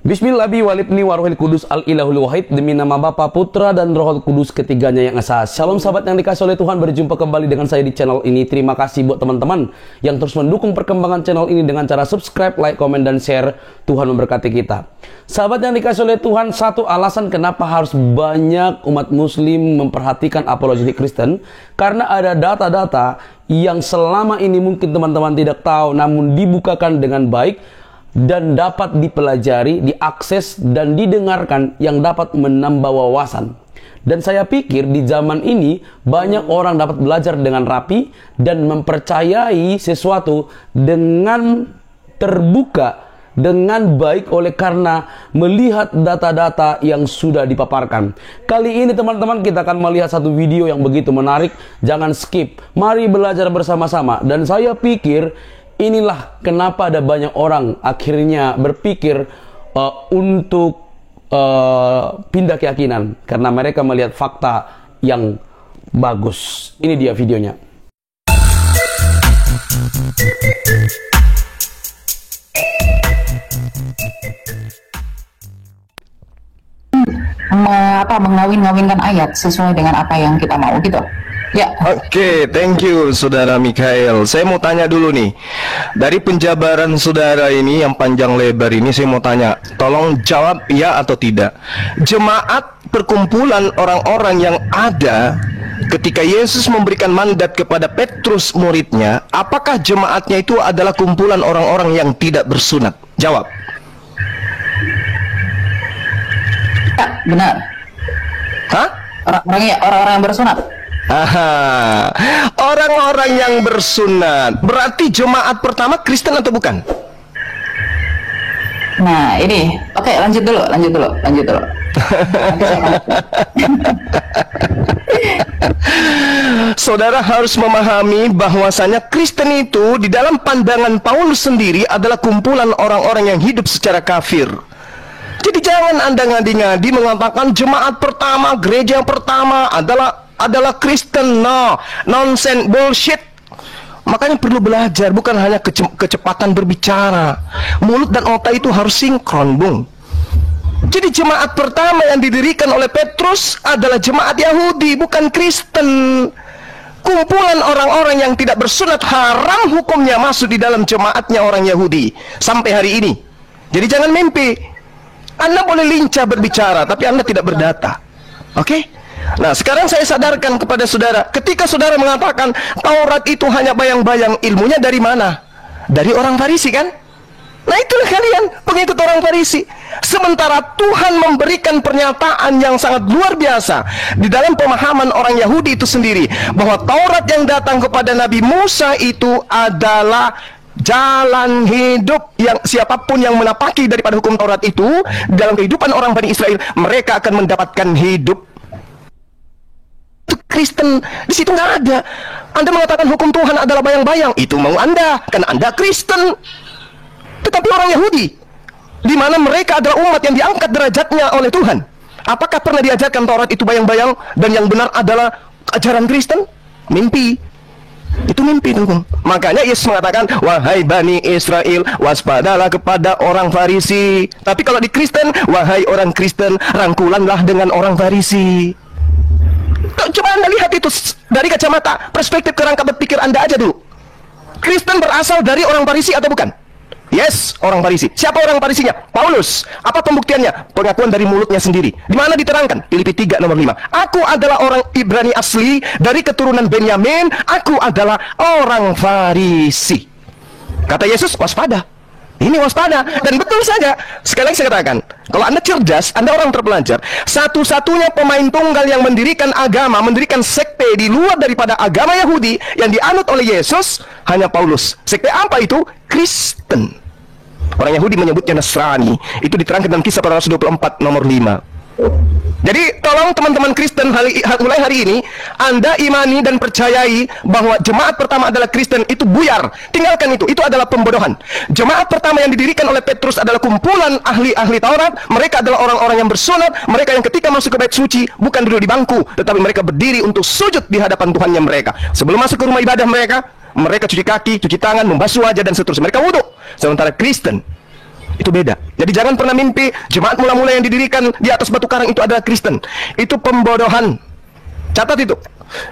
Bismillah walibni warohil kudus al-ilahul wahid. Demi nama Bapa, Putra, dan Roh Kudus ketiganya yang esa. Shalom sahabat yang dikasih oleh Tuhan, berjumpa kembali dengan saya di channel ini. Terima kasih buat teman-teman yang terus mendukung perkembangan channel ini dengan cara subscribe, like, komen, dan share. Tuhan memberkati kita. Sahabat yang dikasih oleh Tuhan, satu alasan kenapa harus banyak umat muslim memperhatikan apologetik Kristen, karena ada data-data yang selama ini mungkin teman-teman tidak tahu, namun dibukakan dengan baik dan dapat dipelajari, diakses, dan didengarkan, yang dapat menambah wawasan. Dan saya pikir di zaman ini banyak orang dapat belajar dengan rapi dan mempercayai sesuatu dengan terbuka, dengan baik, oleh karena melihat data-data yang sudah dipaparkan. Kali ini teman-teman kita akan melihat satu video yang begitu menarik. Jangan skip, mari belajar bersama-sama. Dan saya pikir inilah kenapa ada banyak orang akhirnya berpikir untuk pindah keyakinan, karena mereka melihat fakta yang bagus. Ini dia videonya. Mengawin-ngawinkan ayat sesuai dengan apa yang kita mau gitu. Ya. Oke, thank you Saudara Mikael. Saya mau tanya dulu nih, dari penjabaran saudara ini yang panjang lebar ini, saya mau tanya, tolong jawab ya atau tidak. Jemaat perkumpulan orang-orang yang ada ketika Yesus memberikan mandat kepada Petrus muridnya, apakah jemaatnya itu adalah kumpulan orang-orang yang tidak bersunat? Jawab. Ya, benar. Hah? Orang-orang yang bersunat. Aha, orang-orang yang bersunat berarti jemaat pertama Kristen atau bukan? Nah ini, oke, lanjut dulu. Nanti saya Saudara harus memahami bahwasanya Kristen itu di dalam pandangan Paulus sendiri adalah kumpulan orang-orang yang hidup secara kafir. Jadi jangan Anda ngadi-ngadi mengatakan jemaat pertama, gereja yang pertama adalah Kristen. No, nonsense, bullshit. Makanya perlu belajar, bukan hanya kecepatan berbicara. Mulut dan otak itu harus sinkron, Bung. Jadi jemaat pertama yang didirikan oleh Petrus adalah jemaat Yahudi, bukan Kristen. Kumpulan orang-orang yang tidak bersunat haram hukumnya masuk di dalam jemaatnya orang Yahudi sampai hari ini. Jadi jangan mimpi. Anda boleh lincah berbicara, tapi Anda tidak berdata. Oke? Nah, sekarang saya sadarkan kepada saudara, ketika saudara mengatakan Taurat itu hanya bayang-bayang, ilmunya dari mana? Dari orang Farisi kan? Nah, itulah kalian, pengikut orang Farisi. Sementara Tuhan memberikan pernyataan yang sangat luar biasa di dalam pemahaman orang Yahudi itu sendiri, bahwa Taurat yang datang kepada Nabi Musa itu adalah jalan hidup, yang siapapun yang menapaki daripada hukum Taurat itu dalam kehidupan orang Bani Israel, mereka akan mendapatkan hidup. Itu Kristen di situ nggak ada. Anda mengatakan hukum Tuhan adalah bayang-bayang, itu mau Anda, karena Anda Kristen. Tetapi orang Yahudi, di mana mereka adalah umat yang diangkat derajatnya oleh Tuhan, apakah pernah diajarkan Taurat itu bayang-bayang dan yang benar adalah ajaran Kristen? Mimpi. Itu mimpi, dukung. Makanya Yesus mengatakan, wahai Bani Israel, waspadalah kepada orang Farisi. Tapi kalau di Kristen, wahai orang Kristen, rangkulanlah dengan orang Farisi. Coba Anda lihat itu dari kacamata perspektif kerangka berpikir Anda aja dulu. Kristen berasal dari orang Farisi atau bukan? Yes, orang Farisi. Siapa orang Farisinya? Paulus. Apa pembuktiannya? Pengakuan dari mulutnya sendiri. Di mana diterangkan? Filipi 3 nomor 5. Aku adalah orang Ibrani asli dari keturunan Benyamin. Aku adalah orang Farisi. Kata Yesus, waspada. Ini waspada. Dan betul saja. Sekali lagi saya katakan, kalau Anda cerdas, Anda orang terpelajar, satu-satunya pemain tunggal yang mendirikan agama, mendirikan sekte di luar daripada agama Yahudi yang dianut oleh Yesus, hanya Paulus. Sekte apa itu? Kristen. Orang Yahudi menyebutnya Nasrani. Itu diterangkan dalam Kisah Para Rasul 24 nomor 5. Jadi tolong teman-teman Kristen, mulai hari ini Anda imani dan percayai bahwa jemaat pertama adalah Kristen. Itu buyar, tinggalkan itu adalah pembodohan. Jemaat pertama yang didirikan oleh Petrus adalah kumpulan ahli-ahli Taurat. Mereka adalah orang-orang yang bersunat. Mereka yang ketika masuk ke bait suci bukan duduk di bangku, tetapi mereka berdiri untuk sujud di hadapan Tuhannya mereka. Sebelum masuk ke rumah ibadah mereka cuci kaki, cuci tangan, membasuh wajah dan seterusnya. Mereka wudhu. Sementara Kristen Itu beda. Jadi jangan pernah mimpi jemaat mula-mula yang didirikan di atas batu karang itu adalah Kristen. Itu pembodohan. Catat itu.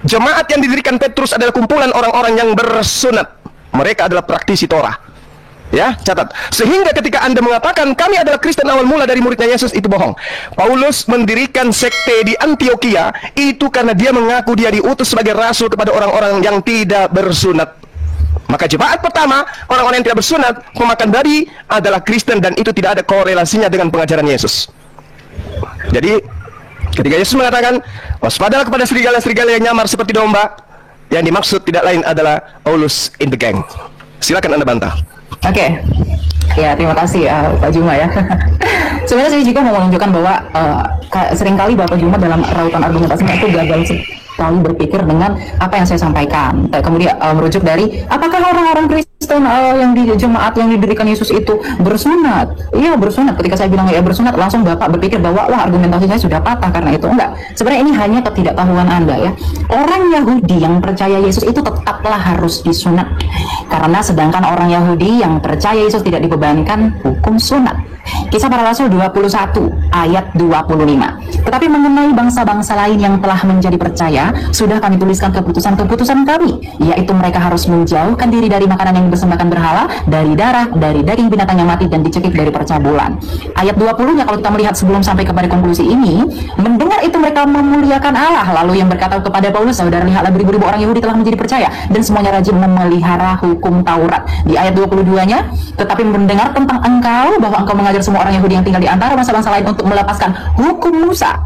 Jemaat yang didirikan Petrus adalah kumpulan orang-orang yang bersunat. Mereka adalah praktisi Torah. Ya, catat. Sehingga ketika Anda mengatakan kami adalah Kristen awal mula dari muridnya Yesus, itu bohong. Paulus mendirikan sekte di Antioquia itu karena dia mengaku dia diutus sebagai rasul kepada orang-orang yang tidak bersunat. Maka jemaat pertama, orang-orang yang tidak bersunat, pemakan babi adalah Kristen, dan itu tidak ada korelasinya dengan pengajaran Yesus. Jadi ketika Yesus mengatakan waspadalah kepada serigala-serigala yang nyamar seperti domba, yang dimaksud tidak lain adalah Paulus in the gang. Silakan Anda bantah. Oke. Ya, terima kasih Pak Juma ya. Sebenarnya saya juga mau menunjukkan bahwa seringkali Bapak Juma dalam rautan argumentasinya itu gagal sekali berpikir dengan apa yang saya sampaikan. Kemudian merujuk dari apakah orang-orang Kristen yang di jemaat yang didirikan Yesus itu bersunat? Iya, bersunat. Ketika saya bilang ya bersunat, langsung Bapak berpikir bahwa wah, argumentasi saya sudah patah karena itu. Enggak. Sebenarnya ini hanya ketidaktahuan Anda ya. Orang Yahudi yang percaya Yesus itu tetaplah harus disunat. Karena sedangkan orang Yahudi yang percaya Yesus tidak dibebankan hukum sunat. Kisah Para Rasul 21 ayat 25. Tetapi mengenai bangsa-bangsa lain yang telah menjadi percaya, sudah kami tuliskan keputusan-keputusan kami, yaitu mereka harus menjauhkan diri dari makanan yang dipersembahkan berhala, dari darah, dari daging binatang yang mati, dan dicekik dari percabulan. Ayat 20-nya kalau kita melihat sebelum sampai kepada konklusi ini, mendengar itu mereka memuliakan Allah. Lalu yang berkata kepada Paulus, saudara, lihatlah beribu-ribu orang Yahudi telah menjadi percaya, dan semuanya rajin memelihara hukum Taurat. Di ayat 22-nya, tetapi mendengar tentang engkau, bahwa engkau mengajar semua orang Yahudi yang tinggal di antara bangsa-bangsa lain untuk melepaskan hukum Musa.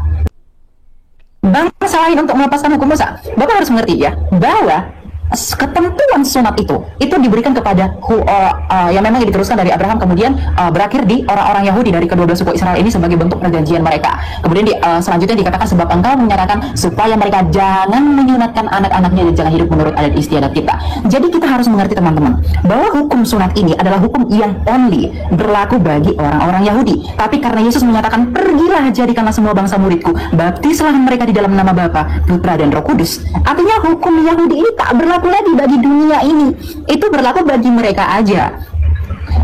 Bangsa lain untuk melepaskan hukum Musa. Bapak harus mengerti ya, bahwa ketentuan sunat itu diberikan kepada yang memang diteruskan dari Abraham, kemudian berakhir di orang-orang Yahudi dari kedua belah suku Israel ini sebagai bentuk perjanjian mereka. Kemudian selanjutnya dikatakan sebab engkau menyatakan supaya mereka jangan menyunatkan anak-anaknya dan jangan hidup menurut adat istiadat kita. Jadi kita harus mengerti teman-teman bahwa hukum sunat ini adalah hukum yang only berlaku bagi orang-orang Yahudi. Tapi karena Yesus menyatakan pergilah jadikanlah semua bangsa muridku, baptislah mereka di dalam nama Bapa, Putra dan Roh Kudus. Artinya hukum Yahudi ini tak berlaku lagi bagi dunia ini, itu berlaku bagi mereka aja.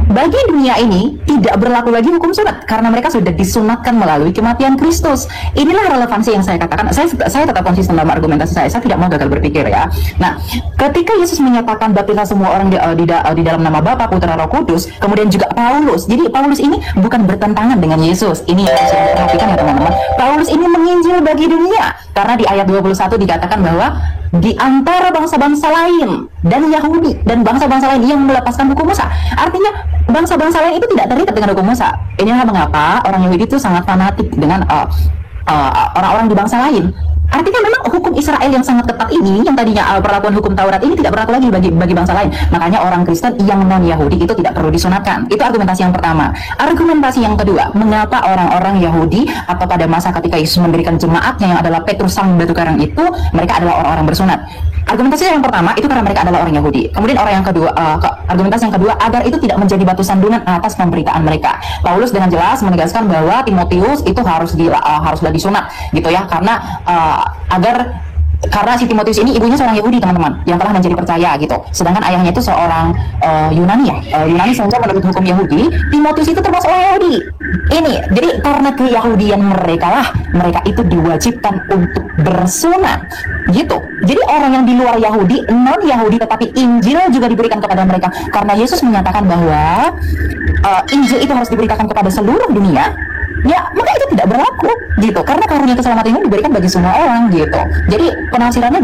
Bagi dunia ini tidak berlaku lagi hukum sunat karena mereka sudah disunatkan melalui kematian Kristus. Inilah relevansi yang saya katakan. Saya tetap konsisten dalam argumentasi saya. Saya tidak mau gagal berpikir ya. Nah, ketika Yesus menyatakan baptislah semua orang di dalam nama Bapa, Putra, Roh Kudus, kemudian juga Paulus. Jadi Paulus ini bukan bertentangan dengan Yesus. Ini yang harus diperhatikan ya teman-teman. Paulus ini menginjil bagi dunia karena di ayat 21 dikatakan bahwa di antara bangsa-bangsa lain dan Yahudi dan bangsa-bangsa lain yang melepaskan hukum Musa. Artinya bangsa-bangsa lain itu tidak terikat dengan hukum Musa. Inilah mengapa orang Yahudi itu sangat fanatik dengan orang-orang di bangsa lain. Artinya memang hukum Israel yang sangat ketat ini, yang tadinya perlakuan hukum Taurat ini tidak berlaku lagi bagi bangsa lain. Makanya orang Kristen yang non-Yahudi itu tidak perlu disunatkan. Itu argumentasi yang pertama. Argumentasi yang kedua, mengapa orang-orang Yahudi atau pada masa ketika Yesus mendirikan jemaatnya yang adalah Petrus sang batu karang itu, mereka adalah orang-orang bersunat. Argumentasi yang pertama itu karena mereka adalah orang Yahudi. Kemudian orang yang kedua, argumentasi yang kedua agar itu tidak menjadi batu sandungan atas pemberitaan mereka. Paulus dengan jelas menegaskan bahwa Timotius itu haruslah disunat, gitu ya, karena si Timotius ini ibunya seorang Yahudi teman-teman yang telah menjadi percaya gitu, sedangkan ayahnya itu seorang Yunani ya, Yunani, sehingga menurut hukum Yahudi Timotius itu termasuk orang Yahudi. Ini jadi karena keyahudian mereka itu diwajibkan untuk bersunat gitu. Jadi orang yang di luar Yahudi, non Yahudi, tetapi Injil juga diberikan kepada mereka karena Yesus menyatakan bahwa Injil itu harus diberikan kepada seluruh dunia. Ya, maka itu tidak berlaku gitu. Karena karunia keselamatan ini diberikan bagi semua orang gitu. Jadi penafsirannya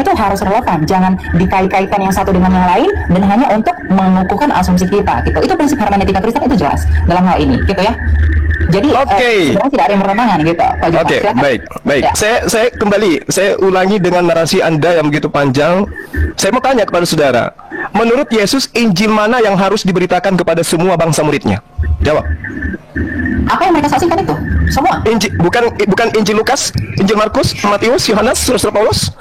itu harus relevan, jangan dikait-kaitkan yang satu dengan yang lain dan hanya untuk mengukuhkan asumsi kita gitu. Itu prinsip hermeneutika Kristen itu jelas dalam hal ini gitu ya. Jadi sebenarnya tidak ada yang bertentangan gitu. Oke, baik. Ya. Saya ulangi dengan narasi Anda yang begitu panjang. Saya mau tanya kepada saudara, menurut Yesus Injil mana yang harus diberitakan kepada semua bangsa muridnya? Jawab. Apa yang mereka saksikan itu? Semua. Bukan Injil Lukas, Injil Markus, Matius, Yohanes, Rasul Paulus.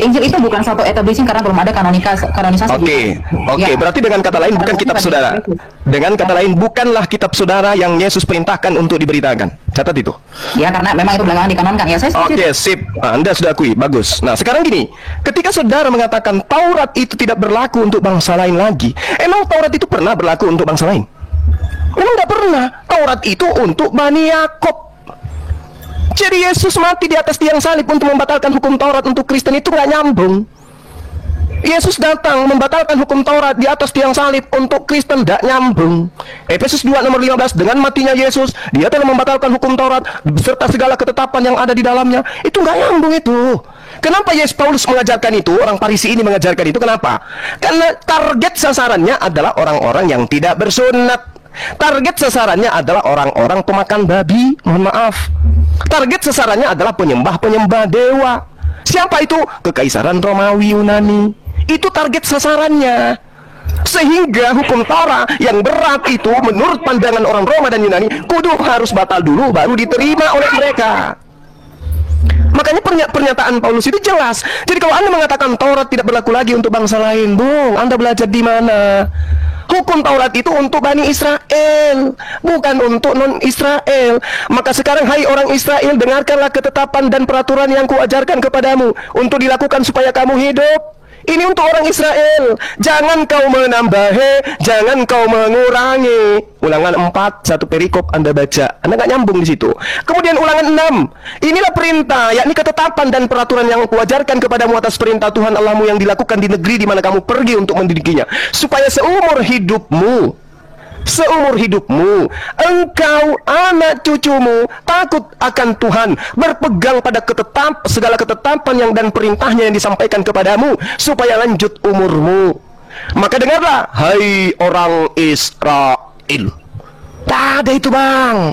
Injil itu bukan satu establishing karena belum ada kanonisasi. Oke. Ya. Berarti dengan kata lain bukan kitab saudara. Dengan kata lain bukanlah kitab saudara yang Yesus perintahkan untuk diberitakan. Catat itu. Ya, karena memang itu belakangan dikanonkan ya. Saya Oke, sip. Anda sudah akui, bagus. Nah, sekarang gini, ketika saudara mengatakan Taurat itu tidak berlaku untuk bangsa lain lagi, emang Taurat itu pernah berlaku untuk bangsa lain? Memang nggak pernah. Taurat itu untuk Bani Yakob. Jadi Yesus mati di atas tiang salib untuk membatalkan hukum Taurat untuk Kristen, itu nggak nyambung. Yesus datang membatalkan hukum Taurat di atas tiang salib untuk Kristen, nggak nyambung. Efesus 2 nomor 15, dengan matinya Yesus, dia telah membatalkan hukum Taurat beserta segala ketetapan yang ada di dalamnya. Itu nggak nyambung itu. Kenapa Yesus Paulus mengajarkan itu? Orang Farisi ini mengajarkan itu. Kenapa? Karena target sasarannya adalah orang-orang yang tidak bersunat. Target sasarannya adalah orang-orang pemakan babi. Mohon maaf. Target sasarannya adalah penyembah-penyembah dewa. Siapa itu? Kekaisaran Romawi Yunani. Itu target sasarannya. Sehingga hukum Torah yang berat itu menurut pandangan orang Roma dan Yunani kudu harus batal dulu baru diterima oleh mereka. Makanya pernyataan Paulus itu jelas. Jadi kalau Anda mengatakan Taurat tidak berlaku lagi untuk bangsa lain, Bung, Anda belajar di mana? Hukum Taurat itu untuk Bani Israel, bukan untuk non-Israel. Maka sekarang, hai orang Israel, dengarkanlah ketetapan dan peraturan yang kuajarkan kepadamu untuk dilakukan supaya kamu hidup. Ini untuk orang Israel. Jangan kau menambahi, jangan kau mengurangi. Ulangan 4, satu perikop Anda baca. Anda nggak nyambung di situ. Kemudian ulangan 6. Inilah perintah, yakni ketetapan dan peraturan yang kuajarkan kepadamu atas perintah Tuhan Allahmu yang dilakukan di negeri di mana kamu pergi untuk mendidikinya. Supaya seumur hidupmu, engkau, anak cucumu takut akan Tuhan, berpegang pada segala ketetapan yang dan perintahnya yang disampaikan kepadamu, supaya lanjut umurmu. Maka dengarlah, hai orang Israel. Tak ada itu, Bang.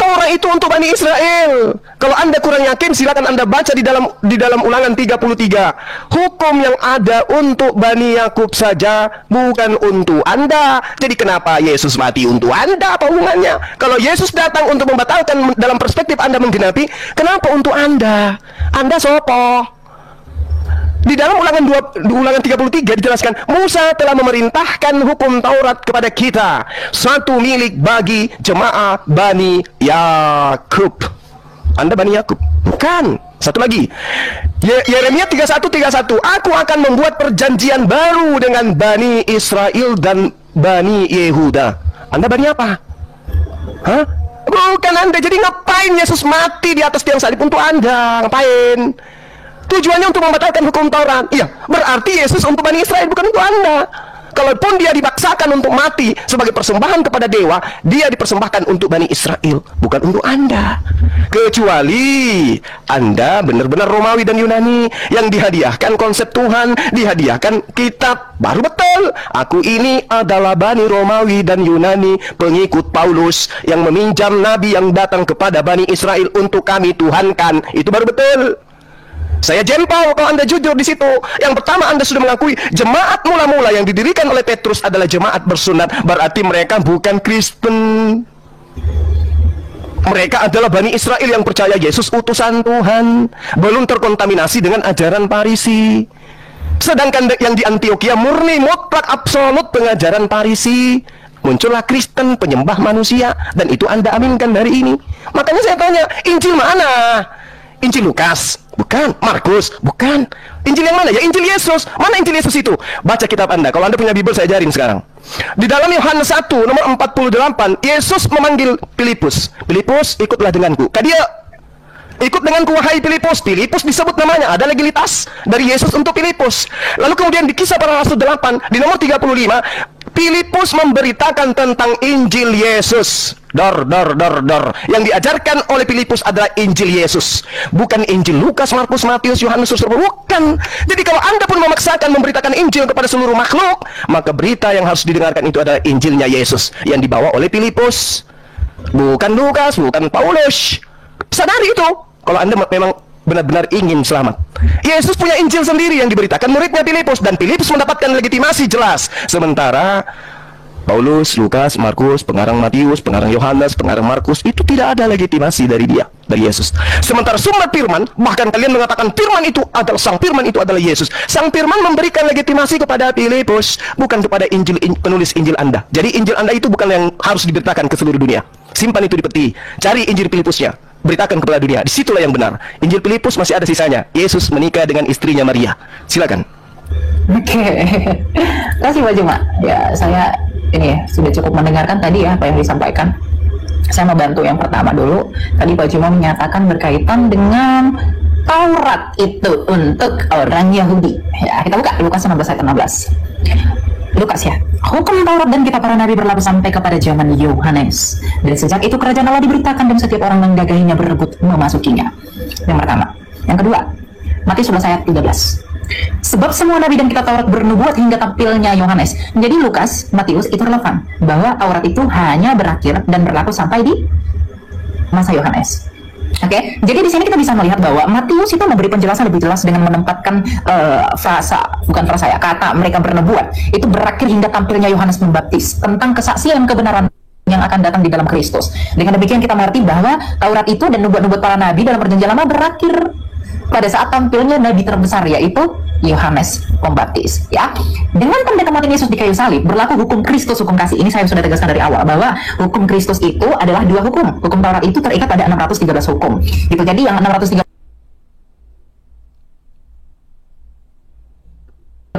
Taurat itu untuk Bani Israel. Kalau Anda kurang yakin, silakan Anda baca di dalam Ulangan 33. Hukum yang ada untuk Bani Yakub saja, bukan untuk Anda. Jadi kenapa Yesus mati untuk Anda? Apa hubungannya? Kalau Yesus datang untuk membatalkan dalam perspektif Anda menggenapi, kenapa untuk Anda? Anda sopo? Di dalam Ulangan 33 dijelaskan, Musa telah memerintahkan hukum Taurat kepada kita, satu milik bagi jemaah Bani Yakub. Anda Bani Yakub? Bukan. Satu lagi, Yeremia 31:31, aku akan membuat perjanjian baru dengan Bani Israel dan Bani Yehuda. Anda Bani apa? Hah? Bukan Anda. Jadi ngapain Yesus mati di atas tiang salib untuk Anda? Ngapain? Tujuannya untuk membatalkan hukum Taurat. Iya, berarti Yesus untuk Bani Israel, bukan untuk Anda. Kalaupun dia dipaksakan untuk mati sebagai persembahan kepada dewa, dia dipersembahkan untuk Bani Israel, bukan untuk Anda. Kecuali Anda benar-benar Romawi dan Yunani yang dihadiahkan konsep Tuhan, dihadiahkan kitab, baru betul. Aku ini adalah Bani Romawi dan Yunani, pengikut Paulus yang meminjam nabi yang datang kepada Bani Israel untuk kami tuhankan. Itu baru betul. Saya jempol kalau Anda jujur di situ. Yang pertama, Anda sudah mengakui jemaat mula-mula yang didirikan oleh Petrus adalah jemaat bersunat. Berarti mereka bukan Kristen. Mereka adalah Bani Israel yang percaya Yesus utusan Tuhan, belum terkontaminasi dengan ajaran Farisi. Sedangkan yang di Antioquia murni mutlak absolut pengajaran Farisi. Muncullah Kristen penyembah manusia, dan itu Anda aminkan hari ini. Makanya saya tanya, Injil mana? Injil Lukas? Bukan. Markus? Bukan. Injil yang mana? Ya Injil Yesus. Mana Injil Yesus itu? Baca kitab Anda. Kalau Anda punya Bible, saya ajarin sekarang. Di dalam Yohanes 1 nomor 48, Yesus memanggil Filipus. Filipus, ikutlah denganku. Dia ikut denganku, wahai Filipus. Filipus disebut namanya. Ada legalitas dari Yesus untuk Filipus. Lalu kemudian di Kisah Para Rasul 8 di nomor 35, Filipus memberitakan tentang Injil Yesus. Yang diajarkan oleh Filipus adalah Injil Yesus, bukan Injil Lukas, Markus, Matius, Yohanes, bukan. Jadi kalau Anda pun memaksakan memberitakan Injil kepada seluruh makhluk, maka berita yang harus didengarkan itu adalah Injilnya Yesus yang dibawa oleh Filipus, bukan Lukas, bukan Paulus. Sadari itu kalau Anda memang benar-benar ingin selamat. Yesus punya Injil sendiri yang diberitakan muridnya Filipus, dan Filipus mendapatkan legitimasi jelas. Sementara Paulus, Lukas, Markus, pengarang Matius, pengarang Yohanes, pengarang Markus, itu tidak ada legitimasi dari dia, dari Yesus. Sementara sumber firman, bahkan kalian mengatakan firman itu adalah sang firman itu adalah Yesus. Sang firman memberikan legitimasi kepada Filipus, bukan kepada penulis Injil Anda. Jadi Injil Anda itu bukan yang harus diberitakan ke seluruh dunia. Simpan itu di peti. Cari Injil Filipusnya, beritakan kepada dunia. Disitulah yang benar. Injil Filipus masih ada sisanya. Yesus menikah dengan istrinya Maria. Silakan. Oke. Terima kasih Pak Juma. Ya, saya ini sudah cukup mendengarkan tadi ya apa yang disampaikan. Saya mau bantu yang pertama dulu. Tadi Pak Juma menyatakan berkaitan dengan Taurat itu untuk orang Yahudi. Ya, kita buka Lukas 16 ayat 16. Lukas ya. Hukum Taurat dan kitab para nabi berlaku sampai kepada zaman Yohanes. Dan sejak itu kerajaan Allah diberitakan dan setiap orang menggagahinya berebut memasukinya. Yang pertama. Yang kedua, Matius 11 ayat 13. Sebab semua nabi dan kitab Taurat bernubuat hingga tampilnya Yohanes. Jadi Lukas, Matius itu relevan bahwa Taurat itu hanya berakhir dan berlaku sampai di masa Yohanes. Oke, jadi di sini kita bisa melihat bahwa Matius itu memberi penjelasan lebih jelas dengan menempatkan kata mereka bernubuat itu berakhir hingga tampilnya Yohanes Pembaptis tentang kesaksian kebenaran yang akan datang di dalam Kristus. Dengan demikian kita mengerti bahwa Taurat itu dan nubuat-nubuat para nabi dalam perjanjian lama berakhir pada saat tampilnya nabi terbesar yaitu Yohanes Pembaptis ya. Dengan tanda kematian Yesus di kayu salib berlaku hukum Kristus, hukum kasih. Ini saya sudah tegaskan dari awal bahwa hukum Kristus itu adalah dua hukum. Hukum Taurat itu terikat pada 613 hukum. Gitu. Jadi yang 613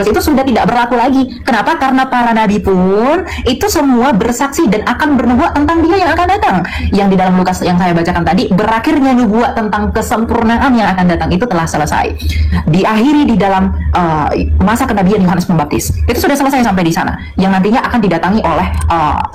itu sudah tidak berlaku lagi. Kenapa? Karena para nabi pun itu semua bersaksi dan akan bernubuat tentang dia yang akan datang. Yang di dalam Lukas yang saya bacakan tadi, berakhirnya nubuat tentang kesempurnaan yang akan datang itu telah selesai. Diakhiri di dalam masa kenabian Yohanes Pembaptis. Itu sudah selesai sampai di sana. Yang nantinya akan didatangi oleh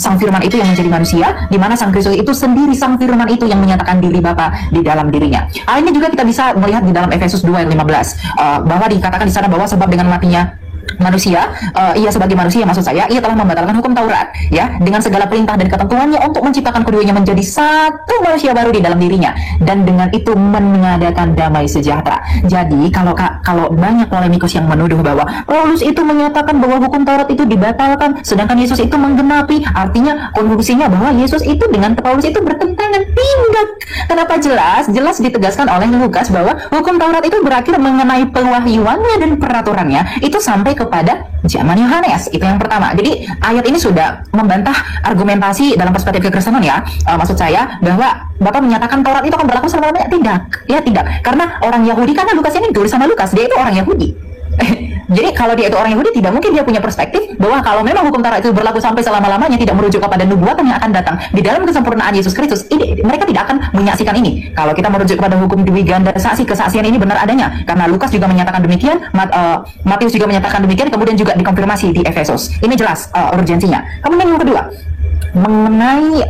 Sang Firman itu yang menjadi manusia, di mana Sang Kristus itu sendiri Sang Firman itu yang menyatakan diri Bapa di dalam dirinya. Hal ini juga kita bisa melihat di dalam Efesus 2 ayat 15 bahwa dikatakan di sana bahwa sebab dengan matinya manusia, ia sebagai manusia maksud saya, ia telah membatalkan hukum Taurat ya dengan segala perintah dan ketentuannya untuk menciptakan keduanya menjadi satu manusia baru di dalam dirinya dan dengan itu mengadakan damai sejahtera. Jadi kalau banyak polemikus yang menuduh bahwa Paulus itu menyatakan bahwa hukum Taurat itu dibatalkan sedangkan Yesus itu menggenapi, artinya konklusinya bahwa Yesus itu dengan Paulus itu bertentangan. Tidak. Kenapa? Jelas ditegaskan oleh Lukas bahwa hukum Taurat itu berakhir mengenai pewahyuannya dan peraturannya itu sampai kepada zaman Yohanes. Itu yang pertama. Jadi ayat ini sudah membantah argumentasi dalam perspektif kekristenan ya. Maksud saya bahwa Bapak menyatakan Taurat itu akan berlaku selama-lamanya. Tidak. Ya tidak. Karena orang Yahudi, karena Lukas ini ditulis sama Lukas, dia itu orang Yahudi. Jadi kalau dia itu orang Yahudi, tidak mungkin dia punya perspektif bahwa kalau memang hukum Taurat itu berlaku sampai selama-lamanya tidak merujuk kepada nubuatan yang akan datang di dalam kesempurnaan Yesus Kristus. Mereka tidak akan menyaksikan ini. Kalau kita merujuk kepada hukum dwi-ganda saksi, kesaksian ini benar adanya. Karena Lukas juga menyatakan demikian, Matius juga menyatakan demikian, kemudian juga dikonfirmasi di Efesus. Ini jelas urgensinya. Kemudian yang kedua, mengenai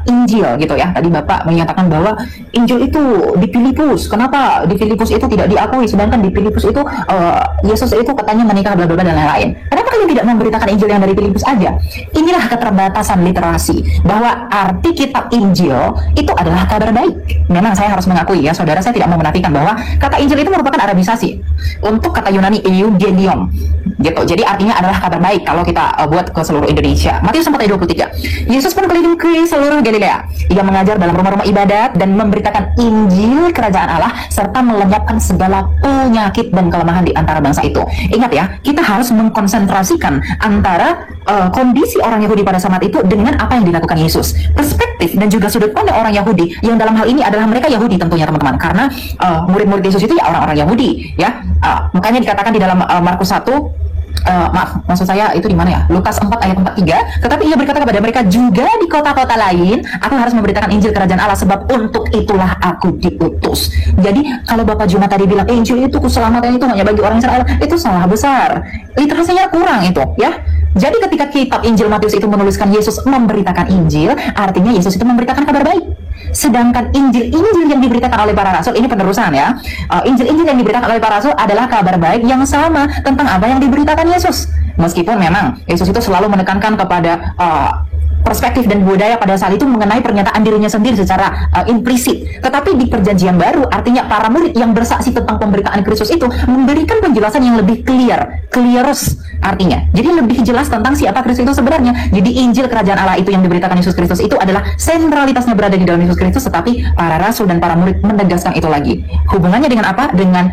Injil gitu ya. Tadi Bapak menyatakan bahwa Injil itu di Filipus. Kenapa di Filipus itu tidak diakui sedangkan di Filipus itu Yesus itu katanya menikah bla bla dan lain-lain. Kenapa kalian tidak memberitakan Injil yang dari Filipus aja? Inilah keterbatasan literasi bahwa arti kitab Injil itu adalah kabar baik. Memang saya harus mengakui ya, saudara, saya tidak mau menafikan bahwa kata Injil itu merupakan arabisasi untuk kata Yunani Evangelion gitu. Jadi artinya adalah kabar baik kalau kita buat ke seluruh Indonesia. Matius 4 ayat 23. Yesus pun keliling ke seluruh Galilea. Ia mengajar dalam rumah-rumah ibadat dan memberitakan Injil kerajaan Allah serta melenyapkan segala penyakit dan kelemahan di antara bangsa itu. Ingat ya, kita harus mengkonsentrasikan antara kondisi orang Yahudi pada saat itu dengan apa yang dilakukan Yesus. Perspektif dan juga sudut pandang orang Yahudi yang dalam hal ini adalah mereka Yahudi tentunya teman-teman, karena murid-murid Yesus itu ya orang-orang Yahudi ya. Makanya dikatakan di dalam Markus 1 maksud saya itu di mana ya? Lukas 4 ayat 43. Tetapi ia berkata kepada mereka, juga di kota-kota lain aku harus memberitakan Injil kerajaan Allah, sebab untuk itulah aku diutus. Jadi kalau Bapak Juma tadi bilang Injil itu keselamatan itu hanya bagi orang Israel, itu salah besar. Literasinya kurang itu ya. Jadi ketika kitab Injil Matius itu menuliskan Yesus memberitakan Injil, artinya Yesus itu memberitakan kabar baik. Sedangkan Injil yang diberitakan oleh para rasul ini penerusan ya. Injil yang diberitakan oleh para rasul adalah kabar baik yang sama tentang apa yang diberitakan Yesus. Meskipun memang Yesus itu selalu menekankan kepada perspektif dan budaya pada saat itu mengenai pernyataan dirinya sendiri secara implisit. Tetapi di perjanjian baru, artinya para murid yang bersaksi tentang pemberitaan Kristus itu memberikan penjelasan yang lebih clearus artinya. Jadi lebih jelas tentang siapa Kristus itu sebenarnya. Jadi Injil kerajaan Allah itu yang diberitakan Yesus Kristus itu adalah sentralitasnya berada di dalam Yesus Kristus, tetapi para rasul dan para murid menegaskan itu lagi. Hubungannya dengan apa? Dengan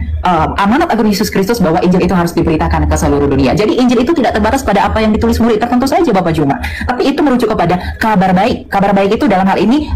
amanat agung Yesus Kristus bahwa Injil itu harus diberitakan ke seluruh dunia. Jadi Injil itu tidak terbatas pada apa yang ditulis murid tertentu saja Bapak Juma, tapi itu merujuk kepada kabar baik. Kabar baik itu dalam hal ini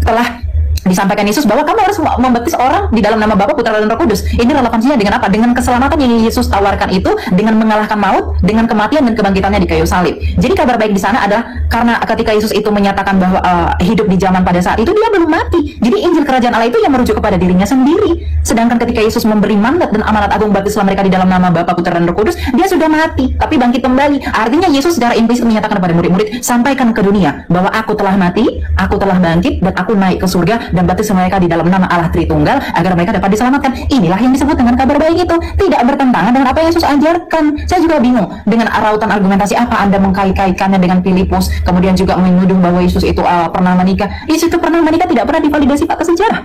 telah disampaikan Yesus bahwa kamu harus membaptis orang di dalam nama Bapa, Putra, dan Roh Kudus. Ini relevansinya dengan apa? Dengan keselamatan yang Yesus tawarkan itu, dengan mengalahkan maut, dengan kematian dan kebangkitannya di kayu salib. Jadi kabar baik di sana adalah karena ketika Yesus itu menyatakan bahwa hidup di zaman pada saat itu dia belum mati. Jadi Injil Kerajaan Allah itu yang merujuk kepada dirinya sendiri. Sedangkan ketika Yesus memberi mandat dan amanat agung baptislah mereka di dalam nama Bapa, Putra, dan Roh Kudus, dia sudah mati tapi bangkit kembali. Artinya Yesus secara implisit menyatakan kepada murid-murid, sampaikan ke dunia bahwa aku telah mati, aku telah bangkit, dan aku naik ke surga, dan baptis mereka di dalam nama Allah Tritunggal agar mereka dapat diselamatkan. Inilah yang disebut dengan kabar baik itu. Tidak bertentangan dengan apa yang Yesus ajarkan. Saya juga bingung dengan rautan argumentasi apa Anda mengkait-kaitkannya dengan Filipus, kemudian juga menuduh bahwa Yesus itu pernah menikah. Yesus itu pernah menikah tidak pernah divalidasi fakta sejarah.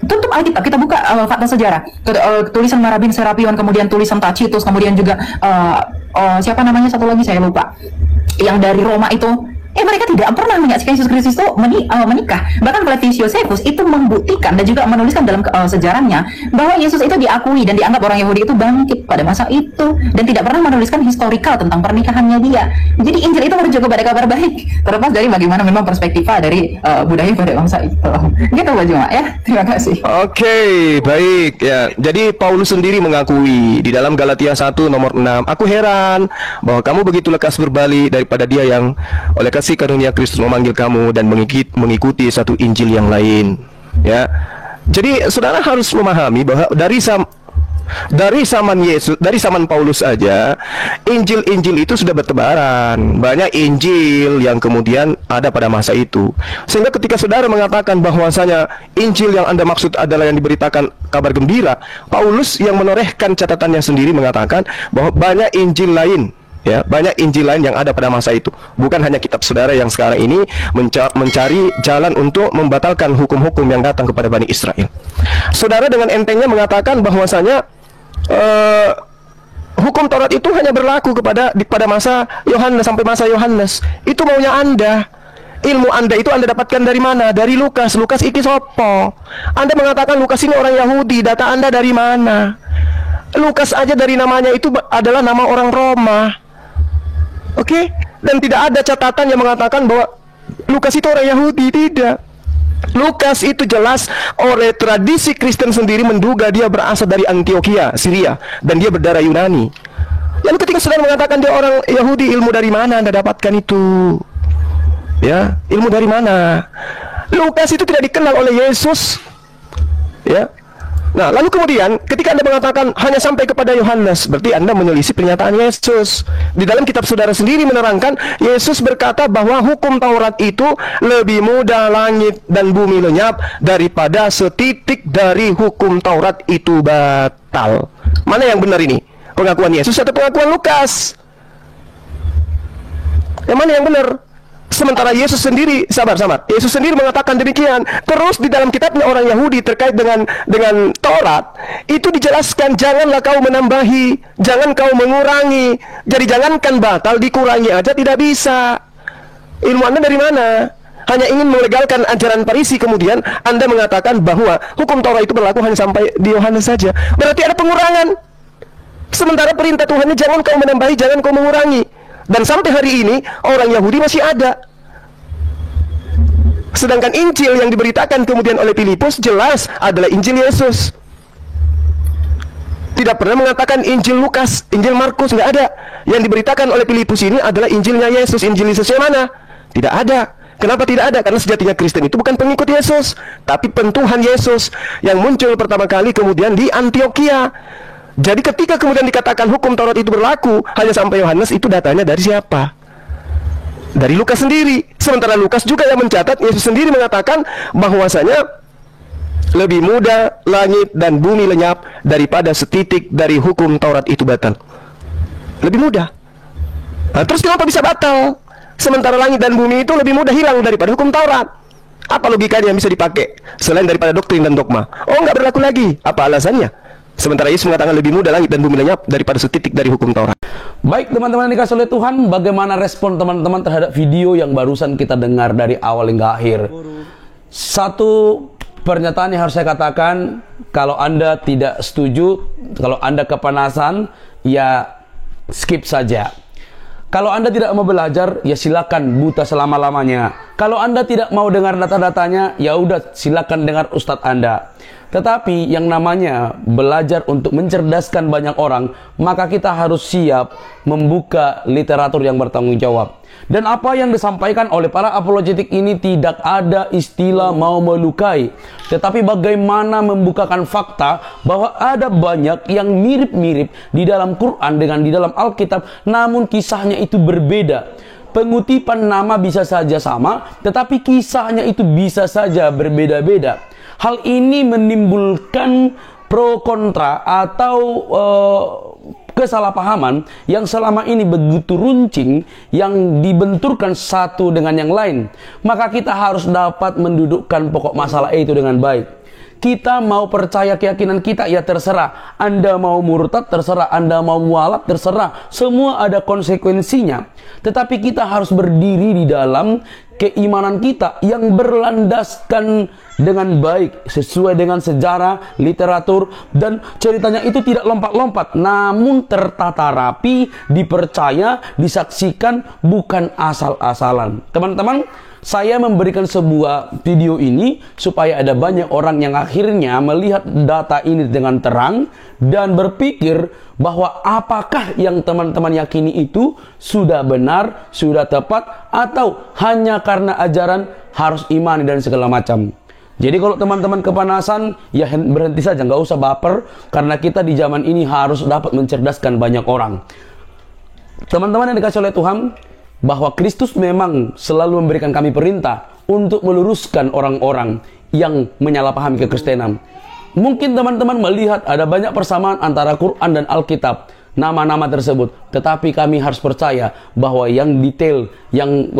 Tutup Alkitab, kita buka fakta sejarah, tulisan Marabin Serapion, kemudian tulisan Tacitus, kemudian juga siapa namanya satu lagi saya lupa, yang dari Roma itu. Mereka tidak pernah menyaksikan Yesus Kristus itu menikah. Bahkan Flavius Josephus itu membuktikan dan juga menuliskan dalam sejarahnya bahwa Yesus itu diakui dan dianggap orang Yahudi itu bangkit pada masa itu, dan tidak pernah menuliskan historikal tentang pernikahannya dia. Jadi Injil itu merujuk kepada kabar baik, terlepas dari bagaimana memang perspektiva dari budaya pada bangsa itu. Gitu Pak Juma ya. Terima kasih. Oke, baik ya. Jadi Paulus sendiri mengakui di dalam Galatia 1 nomor 6, aku heran bahwa kamu begitu lekas berbalik daripada dia yang oleh kasih karunia Kristus memanggil kamu dan mengikuti satu Injil yang lain. Ya. Jadi saudara harus memahami bahwa dari zaman Paulus aja, Injil-Injil itu sudah bertebaran. Banyak Injil yang kemudian ada pada masa itu. Sehingga ketika saudara mengatakan bahwasanya Injil yang Anda maksud adalah yang diberitakan kabar gembira, Paulus yang menorehkan catatannya sendiri mengatakan bahwa banyak Injil lain. Ya, banyak Injil lain yang ada pada masa itu. Bukan hanya kitab saudara yang sekarang ini mencari jalan untuk membatalkan hukum-hukum yang datang kepada Bani Israel. Saudara dengan entengnya mengatakan bahwasanya hukum Taurat itu hanya berlaku pada masa Yohanes sampai masa Yohanes. Itu maunya Anda. Ilmu Anda itu Anda dapatkan dari mana? Dari Lukas. Lukas iki sopo? Anda mengatakan Lukas ini orang Yahudi. Data Anda dari mana? Lukas aja dari namanya itu adalah nama orang Roma. Oke? Dan tidak ada catatan yang mengatakan bahwa Lukas itu orang Yahudi. Tidak. Lukas itu jelas oleh tradisi Kristen sendiri menduga dia berasal dari Antioquia, Syria, dan dia berdarah Yunani. Lalu ketika saudara mengatakan dia orang Yahudi, ilmu dari mana Anda dapatkan itu? Ya, ilmu dari mana? Lukas itu tidak dikenal oleh Yesus. Ya. Nah, lalu kemudian ketika Anda mengatakan hanya sampai kepada Yohanes, berarti Anda menyelisih pernyataan Yesus. Di dalam kitab saudara sendiri menerangkan, Yesus berkata bahwa hukum Taurat itu lebih mudah langit dan bumi lenyap daripada setitik dari hukum Taurat itu batal. Mana yang benar ini? Pengakuan Yesus atau pengakuan Lukas? Yang mana yang benar? Sementara Yesus sendiri, sabar. Yesus sendiri mengatakan demikian. Terus di dalam kitabnya orang Yahudi terkait dengan Taurat, itu dijelaskan janganlah kau menambahi, jangan kau mengurangi. Jadi jangankan batal, dikurangi aja tidak bisa. Ilmu Anda dari mana? Hanya ingin melegalkan ajaran Farisi, kemudian Anda mengatakan bahwa hukum Taurat itu berlaku hanya sampai di Yohanes saja. Berarti ada pengurangan. Sementara perintah Tuhannya jangan kau menambahi, jangan kau mengurangi. Dan sampai hari ini orang Yahudi masih ada. Sedangkan Injil yang diberitakan kemudian oleh Filipus jelas adalah Injil Yesus. Tidak pernah mengatakan Injil Lukas, Injil Markus, nggak ada. Yang diberitakan oleh Filipus ini adalah Injilnya Yesus. Injil Yesusnya mana? Tidak ada. Kenapa tidak ada? Karena sejatinya Kristen itu bukan pengikut Yesus, tapi pentuhan Yesus yang muncul pertama kali kemudian di Antioquia. Jadi ketika kemudian dikatakan hukum Taurat itu berlaku hanya sampai Yohanes, itu datanya dari siapa? Dari Lukas sendiri. Sementara Lukas juga yang mencatat, Yesus sendiri mengatakan bahwasanya lebih mudah langit dan bumi lenyap daripada setitik dari hukum Taurat itu batal. Lebih mudah. Nah, terus kenapa bisa batal? Sementara langit dan bumi itu lebih mudah hilang daripada hukum Taurat. Apa logikanya yang bisa dipakai selain daripada doktrin dan dogma? Oh, nggak berlaku lagi. Apa alasannya? Sementara Yesus mengatakan lebih mudah langit dan bumi lenyap daripada setitik dari hukum Taurat. Baik teman-teman yang dikasih oleh Tuhan, bagaimana respon teman-teman terhadap video yang barusan kita dengar dari awal hingga akhir? Satu pernyataan yang harus saya katakan, kalau Anda tidak setuju, kalau Anda kepanasan, ya skip saja. Kalau Anda tidak mau belajar, ya silakan buta selama-lamanya. Kalau Anda tidak mau dengar data-datanya, ya udah silakan dengar ustadz Anda. Tetapi yang namanya belajar untuk mencerdaskan banyak orang, maka kita harus siap membuka literatur yang bertanggung jawab. Dan apa yang disampaikan oleh para apologetik ini tidak ada istilah mau melukai, tetapi bagaimana membukakan fakta bahwa ada banyak yang mirip-mirip di dalam Quran dengan di dalam Alkitab, namun kisahnya itu berbeda. Pengutipan nama bisa saja sama, tetapi kisahnya itu bisa saja berbeda-beda. Hal ini menimbulkan pro kontra atau kesalahpahaman yang selama ini begitu runcing, yang dibenturkan satu dengan yang lain. Maka kita harus dapat mendudukkan pokok masalah itu dengan baik. Kita mau percaya keyakinan kita, ya terserah. Anda mau murtad, terserah. Anda mau mualaf, terserah. Semua ada konsekuensinya. Tetapi kita harus berdiri di dalam keimanan kita yang berlandaskan dengan baik, sesuai dengan sejarah, literatur, dan ceritanya itu tidak lompat-lompat, namun tertata rapi, dipercaya, disaksikan, bukan asal-asalan. Teman-teman, saya memberikan sebuah video ini supaya ada banyak orang yang akhirnya melihat data ini dengan terang dan berpikir bahwa apakah yang teman-teman yakini itu sudah benar, sudah tepat, atau hanya karena ajaran harus imani dan segala macam. Jadi kalau teman-teman kepanasan, ya berhenti saja, nggak usah baper, karena kita di zaman ini harus dapat mencerdaskan banyak orang. Teman-teman yang dikasih oleh Tuhan, bahwa Kristus memang selalu memberikan kami perintah untuk meluruskan orang-orang yang menyalahpahami kekristenan. Mungkin teman-teman melihat ada banyak persamaan antara Quran dan Alkitab, nama-nama tersebut, tetapi kami harus percaya bahwa yang detail, yang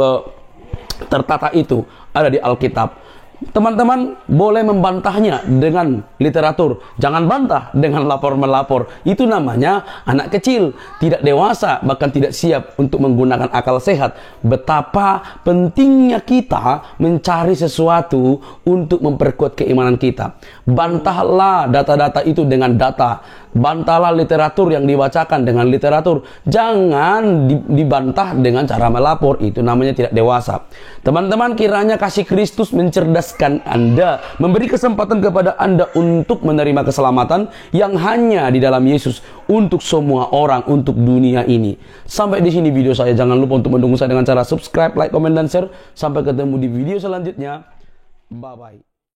tertata itu ada di Alkitab. Teman-teman boleh membantahnya dengan literatur, jangan bantah dengan lapor-melapor. Itu namanya anak kecil, tidak dewasa, bahkan tidak siap untuk menggunakan akal sehat. Betapa pentingnya kita mencari sesuatu untuk memperkuat keimanan kita. Bantahlah data-data itu dengan data, bantahlah literatur yang dibacakan dengan literatur. Jangan dibantah dengan cara melapor, itu namanya tidak dewasa. Teman-teman, kiranya kasih Kristus mencerdaskan Anda, memberi kesempatan kepada Anda untuk menerima keselamatan yang hanya di dalam Yesus untuk semua orang, untuk dunia ini. Sampai di sini video saya. Jangan lupa untuk mendukung saya dengan cara subscribe, like, komen, dan share. Sampai ketemu di video selanjutnya. Bye-bye.